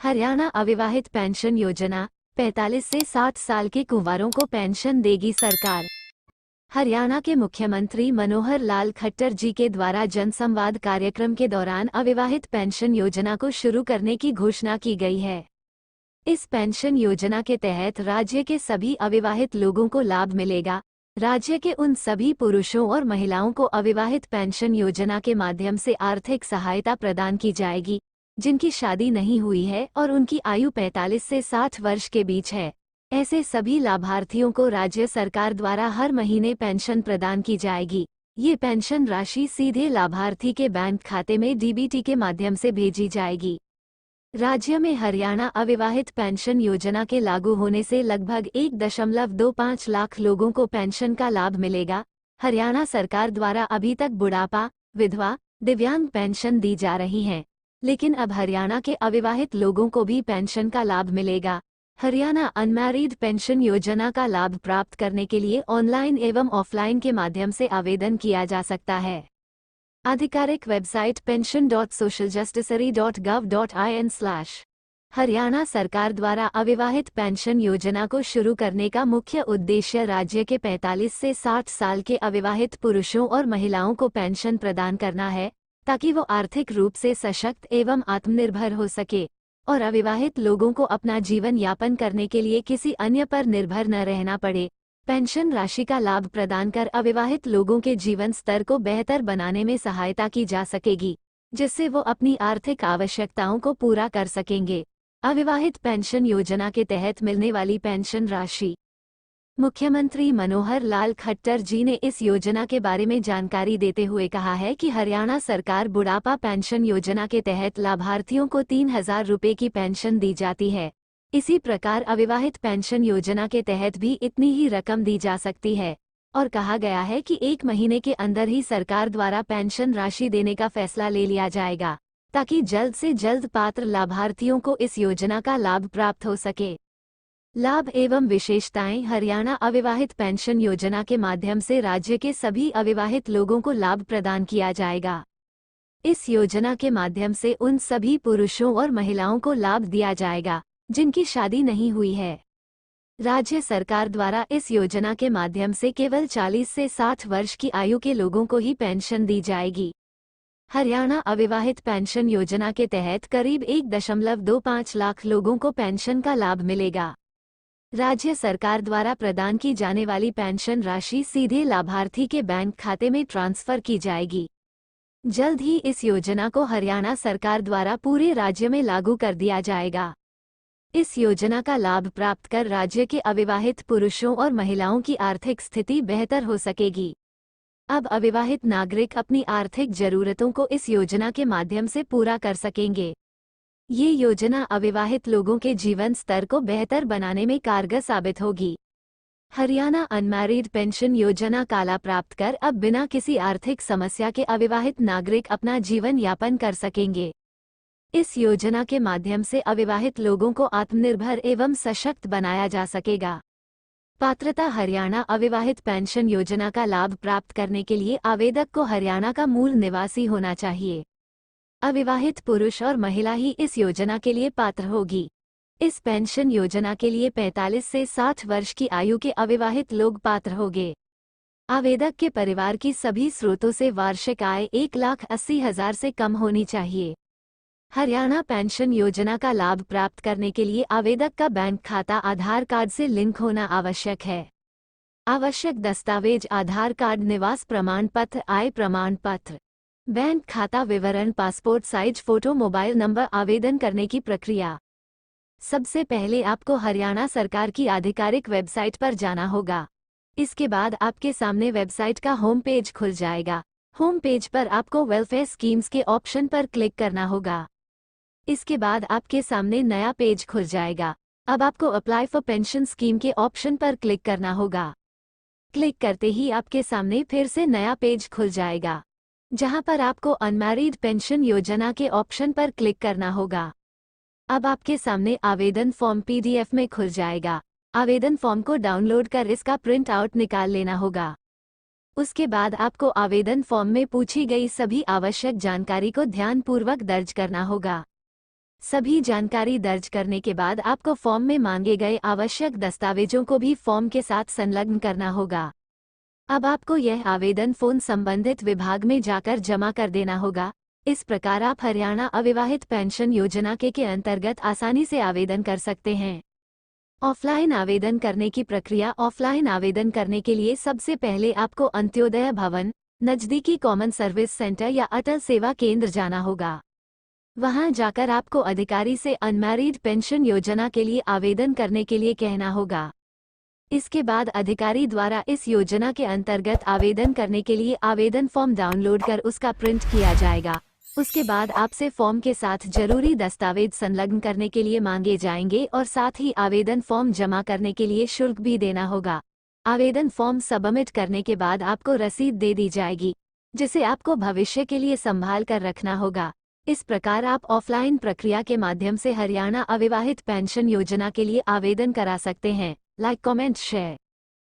हरियाणा अविवाहित पेंशन योजना 45 से 60 साल के कुंवारों को पेंशन देगी सरकार। हरियाणा के मुख्यमंत्री मनोहर लाल खट्टर जी के द्वारा जनसंवाद कार्यक्रम के दौरान अविवाहित पेंशन योजना को शुरू करने की घोषणा की गई है। इस पेंशन योजना के तहत राज्य के सभी अविवाहित लोगों को लाभ मिलेगा। राज्य के उन सभी पुरुषों और महिलाओं को अविवाहित पेंशन योजना के माध्यम से आर्थिक सहायता प्रदान की जाएगी जिनकी शादी नहीं हुई है और उनकी आयु 45 से 60 वर्ष के बीच है। ऐसे सभी लाभार्थियों को राज्य सरकार द्वारा हर महीने पेंशन प्रदान की जाएगी। ये पेंशन राशि सीधे लाभार्थी के बैंक खाते में डीबीटी के माध्यम से भेजी जाएगी। राज्य में हरियाणा अविवाहित पेंशन योजना के लागू होने से लगभग 1.25 लाख लोगों को पेंशन का लाभ मिलेगा। हरियाणा सरकार द्वारा अभी तक बुढ़ापा, विधवा, दिव्यांग पेंशन दी जा रही है, लेकिन अब हरियाणा के अविवाहित लोगों को भी पेंशन का लाभ मिलेगा। हरियाणा अनमैरिड पेंशन योजना का लाभ प्राप्त करने के लिए ऑनलाइन एवं ऑफलाइन के माध्यम से आवेदन किया जा सकता है। आधिकारिक वेबसाइट pension.socialjusticiary.gov.in/। हरियाणा सरकार द्वारा अविवाहित पेंशन योजना को शुरू करने का मुख्य उद्देश्य राज्य के 45 से 60 साल के अविवाहित पुरुषों और महिलाओं को पेंशन प्रदान करना है, ताकि वो आर्थिक रूप से सशक्त एवं आत्मनिर्भर हो सके और अविवाहित लोगों को अपना जीवन यापन करने के लिए किसी अन्य पर निर्भर न रहना पड़े। पेंशन राशि का लाभ प्रदान कर अविवाहित लोगों के जीवन स्तर को बेहतर बनाने में सहायता की जा सकेगी, जिससे वो अपनी आर्थिक आवश्यकताओं को पूरा कर सकेंगे। अविवाहित पेंशन योजना के तहत मिलने वाली पेंशन राशि। मुख्यमंत्री मनोहर लाल खट्टर जी ने इस योजना के बारे में जानकारी देते हुए कहा है कि हरियाणा सरकार बुढ़ापा पेंशन योजना के तहत लाभार्थियों को 3,000 रुपये की पेंशन दी जाती है। इसी प्रकार अविवाहित पेंशन योजना के तहत भी इतनी ही रकम दी जा सकती है और कहा गया है कि 1 महीने के अंदर ही सरकार द्वारा पेंशन राशि देने का फैसला ले लिया जाएगा, ताकि जल्द से जल्द पात्र लाभार्थियों को इस योजना का लाभ प्राप्त हो सके। लाभ एवं विशेषताएं। हरियाणा अविवाहित पेंशन योजना के माध्यम से राज्य के सभी अविवाहित लोगों को लाभ प्रदान किया जाएगा। इस योजना के माध्यम से उन सभी पुरुषों और महिलाओं को लाभ दिया जाएगा जिनकी शादी नहीं हुई है। राज्य सरकार द्वारा इस योजना के माध्यम से केवल 40 से 60 वर्ष की आयु के लोगों को ही पेंशन दी जाएगी। हरियाणा अविवाहित पेंशन योजना के तहत करीब 1.25 लाख लोगों को पेंशन का लाभ मिलेगा। राज्य सरकार द्वारा प्रदान की जाने वाली पेंशन राशि सीधे लाभार्थी के बैंक खाते में ट्रांसफर की जाएगी। जल्द ही इस योजना को हरियाणा सरकार द्वारा पूरे राज्य में लागू कर दिया जाएगा। इस योजना का लाभ प्राप्त कर राज्य के अविवाहित पुरुषों और महिलाओं की आर्थिक स्थिति बेहतर हो सकेगी। अब अविवाहित नागरिक अपनी आर्थिक जरूरतों को इस योजना के माध्यम से पूरा कर सकेंगे। ये योजना अविवाहित लोगों के जीवन स्तर को बेहतर बनाने में कारगर साबित होगी। हरियाणा अनमैरिड पेंशन योजना का लाभ प्राप्त कर अब बिना किसी आर्थिक समस्या के अविवाहित नागरिक अपना जीवन यापन कर सकेंगे। इस योजना के माध्यम से अविवाहित लोगों को आत्मनिर्भर एवं सशक्त बनाया जा सकेगा। पात्रता। हरियाणा अविवाहित पेंशन योजना का लाभ प्राप्त करने के लिए आवेदक को हरियाणा का मूल निवासी होना चाहिए। अविवाहित पुरुष और महिला ही इस योजना के लिए पात्र होगी। इस पेंशन योजना के लिए 45 से 60 वर्ष की आयु के अविवाहित लोग पात्र होंगे। आवेदक के परिवार की सभी स्रोतों से वार्षिक आय 1,80,000 से कम होनी चाहिए। हरियाणा पेंशन योजना का लाभ प्राप्त करने के लिए आवेदक का बैंक खाता आधार कार्ड से लिंक होना आवश्यक है। आवश्यक दस्तावेज आधार कार्ड, निवास प्रमाण पत्र, आय प्रमाण पत्र, बैंक खाता विवरण, passport size photo, mobile number. आवेदन करने की प्रक्रिया। सबसे पहले आपको हरियाणा सरकार की आधिकारिक वेबसाइट पर जाना होगा। इसके बाद आपके सामने वेबसाइट का होम पेज खुल जाएगा। होम पेज पर आपको वेलफेयर स्कीम्स के ऑप्शन पर क्लिक करना होगा। इसके बाद आपके सामने नया पेज खुल जाएगा। अब आपको अप्लाई फॉर पेंशन स्कीम के ऑप्शन पर क्लिक करना होगा। क्लिक करते ही आपके सामने फिर से नया पेज खुल जाएगा, जहां पर आपको अनमैरिड पेंशन योजना के ऑप्शन पर क्लिक करना होगा। अब आपके सामने आवेदन फॉर्म PDF में खुल जाएगा। आवेदन फॉर्म को डाउनलोड कर इसका प्रिंट आउट निकाल लेना होगा। उसके बाद आपको आवेदन फॉर्म में पूछी गई सभी आवश्यक जानकारी को ध्यानपूर्वक दर्ज करना होगा। सभी जानकारी दर्ज करने के बाद आपको फॉर्म में मांगे गए आवश्यक दस्तावेजों को भी फॉर्म के साथ संलग्न करना होगा। अब आपको यह आवेदन फोन संबंधित विभाग में जाकर जमा कर देना होगा। इस प्रकार आप हरियाणा अविवाहित पेंशन योजना के अंतर्गत आसानी से आवेदन कर सकते हैं। ऑफलाइन आवेदन करने की प्रक्रिया। ऑफलाइन आवेदन करने के लिए सबसे पहले आपको अंत्योदय भवन, नजदीकी कॉमन सर्विस सेंटर या अटल सेवा केंद्र जाना होगा। वहां जाकर आपको अधिकारी से अनमैरिड पेंशन योजना के लिए आवेदन करने के लिए कहना होगा। इसके बाद अधिकारी द्वारा इस योजना के अंतर्गत आवेदन करने के लिए आवेदन फॉर्म डाउनलोड कर उसका प्रिंट किया जाएगा। उसके बाद आपसे फॉर्म के साथ जरूरी दस्तावेज संलग्न करने के लिए मांगे जाएंगे और साथ ही आवेदन फॉर्म जमा करने के लिए शुल्क भी देना होगा। आवेदन फॉर्म सबमिट करने के बाद आपको रसीद दे दी जाएगी, जिसे आपको भविष्य के लिए संभाल कर रखना होगा। इस प्रकार आप ऑफलाइन प्रक्रिया के माध्यम से हरियाणा अविवाहित पेंशन योजना के लिए आवेदन करा सकते हैं। Like, comment, share.